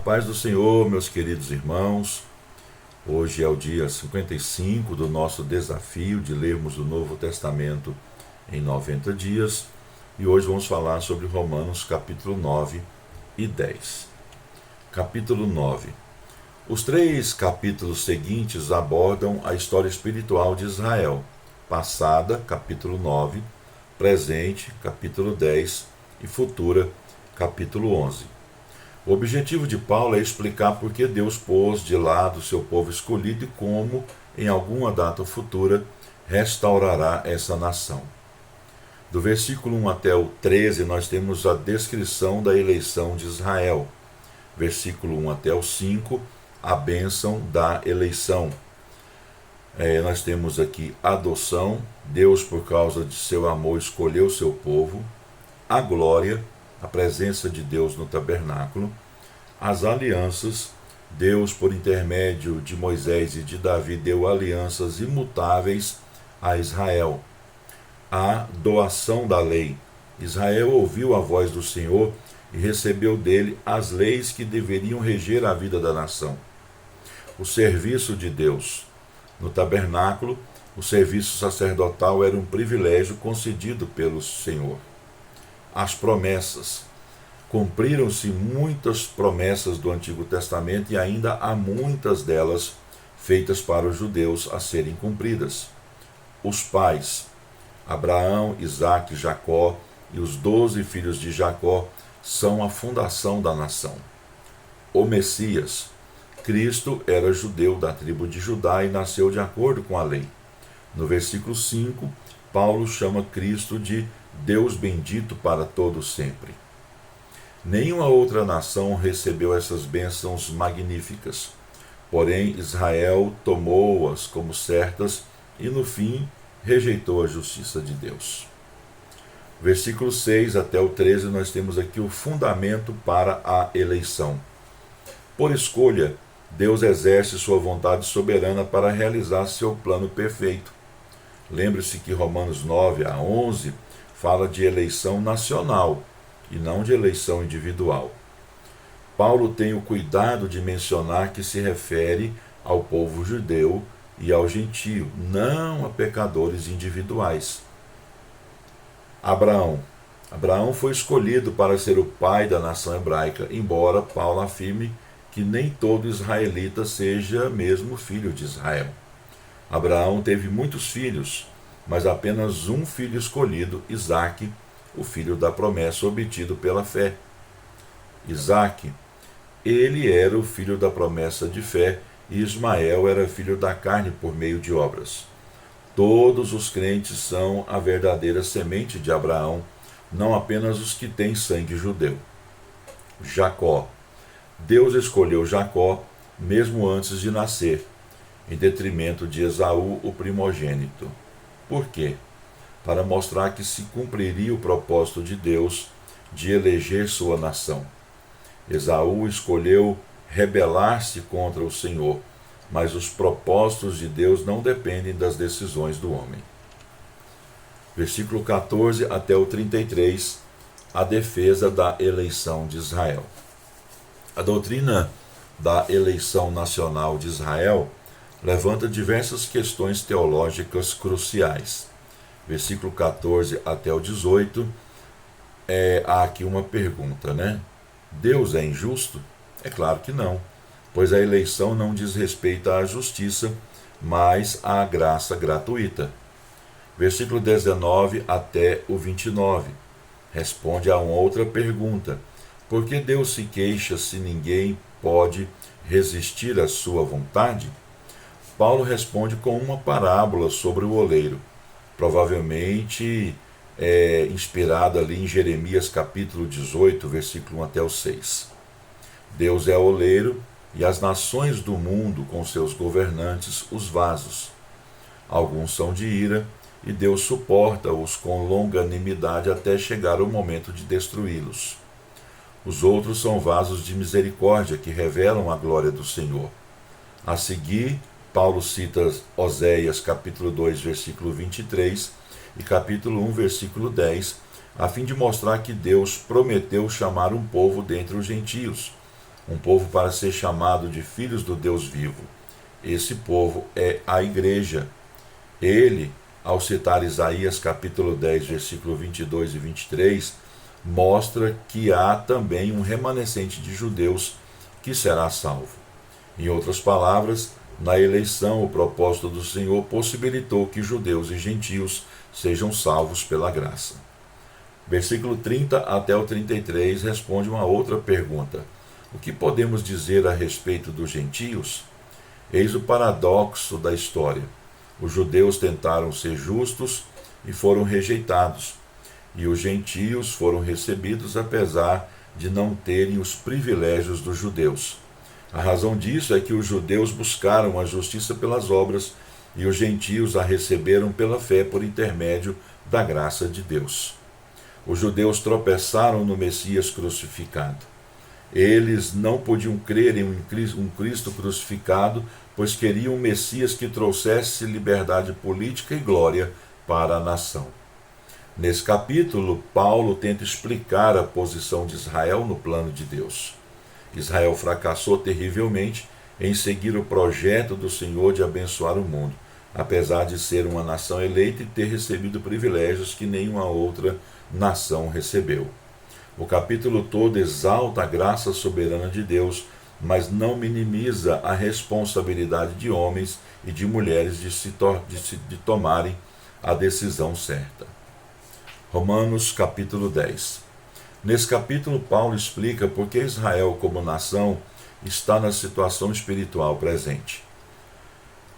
paz do Senhor, meus queridos irmãos. Hoje é o dia 55 do nosso desafio de lermos o Novo Testamento em 90 dias. E hoje vamos falar sobre Romanos capítulo 9 e 10. Capítulo 9. Os 3 capítulos seguintes abordam a história espiritual de Israel. Passada, capítulo 9, presente, capítulo 10 e futura, capítulo 11. O objetivo de Paulo é explicar por que Deus pôs de lado seu povo escolhido e como, em alguma data futura, restaurará essa nação. Do versículo 1 até o 13, nós temos a descrição da eleição de Israel. Versículo 1 até o 5, a bênção da eleição. Nós temos aqui adoção, Deus, por causa de seu amor, escolheu seu povo, a glória, a presença de Deus no tabernáculo, as alianças, Deus, por intermédio de Moisés e de Davi, deu alianças imutáveis a Israel, a doação da lei. Israel ouviu a voz do Senhor e recebeu dele as leis que deveriam reger a vida da nação. O serviço de Deus. No tabernáculo, o serviço sacerdotal era um privilégio concedido pelo Senhor. As promessas. Cumpriram-se muitas promessas do Antigo Testamento e ainda há muitas delas feitas para os judeus a serem cumpridas. Os pais, Abraão, Isaque, Jacó e os 12 filhos de Jacó são a fundação da nação. O Messias, Cristo era judeu da tribo de Judá e nasceu de acordo com a lei. No versículo 5, Paulo chama Cristo de Deus bendito para todo sempre. Nenhuma outra nação recebeu essas bênçãos magníficas, porém Israel tomou-as como certas e no fim rejeitou a justiça de Deus. Versículo 6 até o 13 nós temos aqui o fundamento para a eleição. Por escolha, Deus exerce sua vontade soberana para realizar seu plano perfeito. Lembre-se que Romanos 9 a 11 fala de eleição nacional e não de eleição individual. Paulo tem o cuidado de mencionar que se refere ao povo judeu e ao gentio, não a pecadores individuais. Abraão foi escolhido para ser o pai da nação hebraica, embora Paulo afirme que nem todo israelita seja mesmo filho de Israel. Abraão teve muitos filhos, mas apenas um filho escolhido, Isaque, o filho da promessa obtido pela fé. Isaque, ele era o filho da promessa de fé e Ismael era filho da carne por meio de obras. Todos os crentes são a verdadeira semente de Abraão, não apenas os que têm sangue judeu. Jacó. Deus escolheu Jacó mesmo antes de nascer, em detrimento de Esaú, o primogênito. Por quê? Para mostrar que se cumpriria o propósito de Deus de eleger sua nação. Esaú escolheu rebelar-se contra o Senhor, mas os propósitos de Deus não dependem das decisões do homem. Versículo 14 até o 33, a defesa da eleição de Israel. A doutrina da eleição nacional de Israel levanta diversas questões teológicas cruciais. Versículo 14 até o 18, há aqui uma pergunta, né? Deus é injusto? É claro que não, pois a eleição não diz respeito à justiça, mas à graça gratuita. Versículo 19 até o 29, responde a uma outra pergunta. Por que Deus se queixa se ninguém pode resistir à sua vontade? Paulo responde com uma parábola sobre o oleiro, provavelmente inspirado ali em Jeremias capítulo 18, versículo 1 até o 6. Deus é oleiro e as nações do mundo, com seus governantes, os vasos. Alguns são de ira e Deus suporta-os com longanimidade até chegar o momento de destruí-los. Os outros são vasos de misericórdia que revelam a glória do Senhor. A seguir, Paulo cita Oséias capítulo 2, versículo 23 e capítulo 1, versículo 10, a fim de mostrar que Deus prometeu chamar um povo dentre os gentios, um povo para ser chamado de filhos do Deus vivo. Esse povo é a igreja. Ele, ao citar Isaías capítulo 10, versículo 22 e 23, mostra que há também um remanescente de judeus que será salvo. Em outras palavras, na eleição, o propósito do Senhor possibilitou que judeus e gentios sejam salvos pela graça. Versículo 30 até o 33 responde uma outra pergunta. O que podemos dizer a respeito dos gentios? Eis o paradoxo da história. Os judeus tentaram ser justos e foram rejeitados, e os gentios foram recebidos apesar de não terem os privilégios dos judeus. A razão disso é que os judeus buscaram a justiça pelas obras e os gentios a receberam pela fé por intermédio da graça de Deus. Os judeus tropeçaram no Messias crucificado. Eles não podiam crer em um Cristo crucificado, pois queriam um Messias que trouxesse liberdade política e glória para a nação. Nesse capítulo, Paulo tenta explicar a posição de Israel no plano de Deus. Israel fracassou terrivelmente em seguir o projeto do Senhor de abençoar o mundo, apesar de ser uma nação eleita e ter recebido privilégios que nenhuma outra nação recebeu. O capítulo todo exalta a graça soberana de Deus, mas não minimiza a responsabilidade de homens e de mulheres de tomarem a decisão certa. Romanos capítulo 10. Nesse capítulo, Paulo explica por que Israel, como nação, está na situação espiritual presente.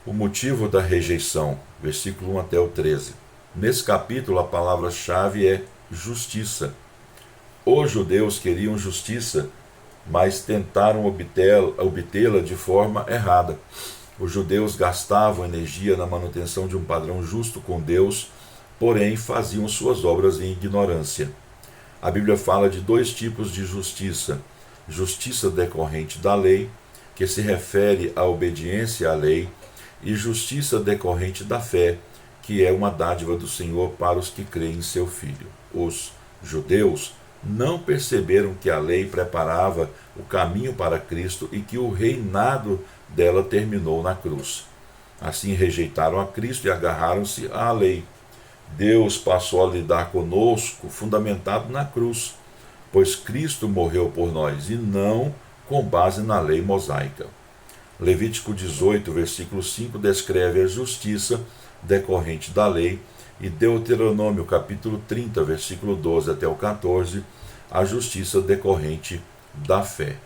O motivo da rejeição, versículo 1 até o 13. Nesse capítulo, a palavra-chave é justiça. Os judeus queriam justiça, mas tentaram obtê-la de forma errada. Os judeus gastavam energia na manutenção de um padrão justo com Deus, porém faziam suas obras em ignorância. A Bíblia fala de dois tipos de justiça: justiça decorrente da lei, que se refere à obediência à lei, e justiça decorrente da fé, que é uma dádiva do Senhor para os que creem em seu Filho. Os judeus não perceberam que a lei preparava o caminho para Cristo e que o reinado dela terminou na cruz. Assim rejeitaram a Cristo e agarraram-se à lei. Deus passou a lidar conosco fundamentado na cruz, pois Cristo morreu por nós e não com base na lei mosaica. Levítico 18, versículo 5 descreve a justiça decorrente da lei e Deuteronômio capítulo 30, versículo 12 até o 14, a justiça decorrente da fé.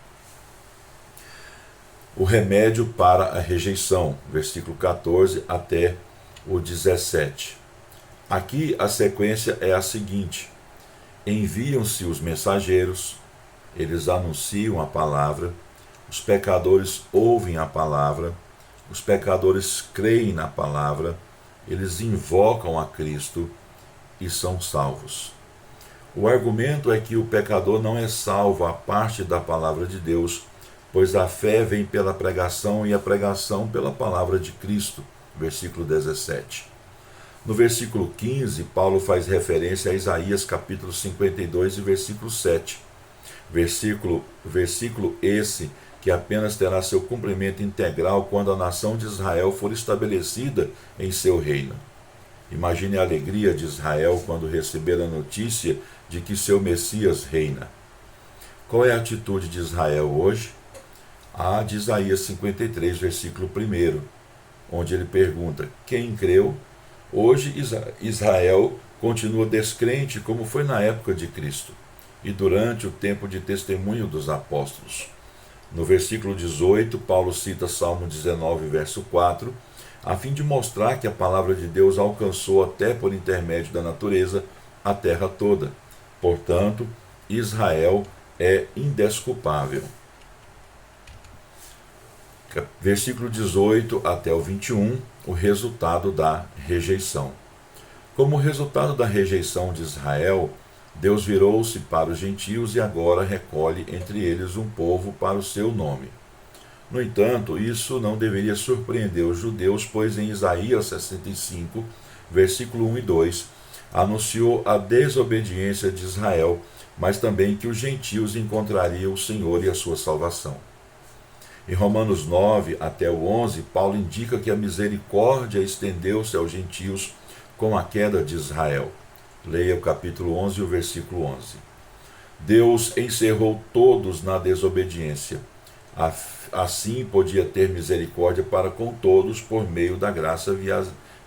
O remédio para a rejeição, versículo 14 até o 17. Aqui a sequência é a seguinte: enviam-se os mensageiros, eles anunciam a palavra, os pecadores ouvem a palavra, os pecadores creem na palavra, eles invocam a Cristo e são salvos. O argumento é que o pecador não é salvo à parte da palavra de Deus, pois a fé vem pela pregação e a pregação pela palavra de Cristo. Versículo 17. No versículo 15, Paulo faz referência a Isaías capítulo 52 e versículo 7. Versículo esse que apenas terá seu cumprimento integral quando a nação de Israel for estabelecida em seu reino. Imagine a alegria de Israel quando receber a notícia de que seu Messias reina. Qual é a atitude de Israel hoje? A de Isaías 53, versículo 1, onde ele pergunta: quem creu? Hoje Israel continua descrente como foi na época de Cristo e durante o tempo de testemunho dos apóstolos. No versículo 18, Paulo cita Salmo 19, verso 4, a fim de mostrar que a palavra de Deus alcançou até por intermédio da natureza a terra toda. Portanto, Israel é indesculpável. Versículo 18 até o 21, o resultado da rejeição. Como resultado da rejeição de Israel, Deus virou-se para os gentios e agora recolhe entre eles um povo para o seu nome. No entanto, isso não deveria surpreender os judeus, pois em Isaías 65, versículo 1 e 2, Anunciou a desobediência de Israel, mas também que os gentios encontrariam o Senhor e a sua salvação. Em Romanos 9 até o 11, Paulo indica que a misericórdia estendeu-se aos gentios com a queda de Israel. Leia o capítulo 11 e o versículo 11. Deus encerrou todos na desobediência. Assim podia ter misericórdia para com todos por meio da graça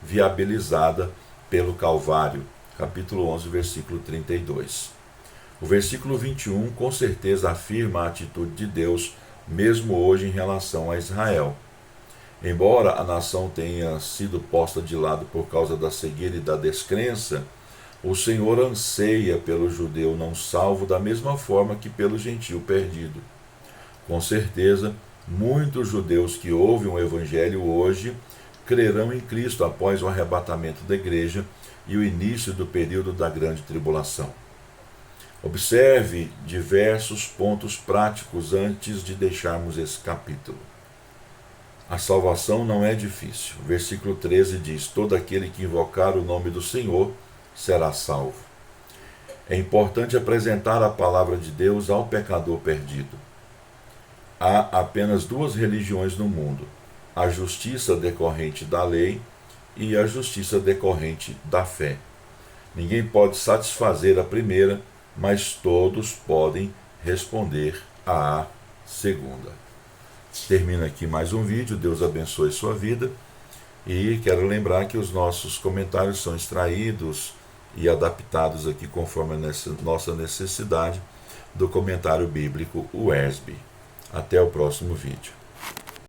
viabilizada pelo Calvário. Capítulo 11, versículo 32. O versículo 21 com certeza afirma a atitude de Deus, mesmo hoje em relação a Israel. Embora a nação tenha sido posta de lado por causa da cegueira e da descrença, o Senhor anseia pelo judeu não salvo da mesma forma que pelo gentio perdido. Com certeza, muitos judeus que ouvem o Evangelho hoje crerão em Cristo após o arrebatamento da igreja e o início do período da grande tribulação. Observe diversos pontos práticos antes de deixarmos esse capítulo. A salvação não é difícil. O versículo 13 diz: todo aquele que invocar o nome do Senhor será salvo. É importante apresentar a palavra de Deus ao pecador perdido. Há apenas duas religiões no mundo: a justiça decorrente da lei e a justiça decorrente da fé. Ninguém pode satisfazer a primeira, mas todos podem responder à segunda. Termina aqui mais um vídeo. Deus abençoe sua vida. E quero lembrar que os nossos comentários são extraídos e adaptados aqui conforme a nossa necessidade do comentário bíblico UESB. Até o próximo vídeo.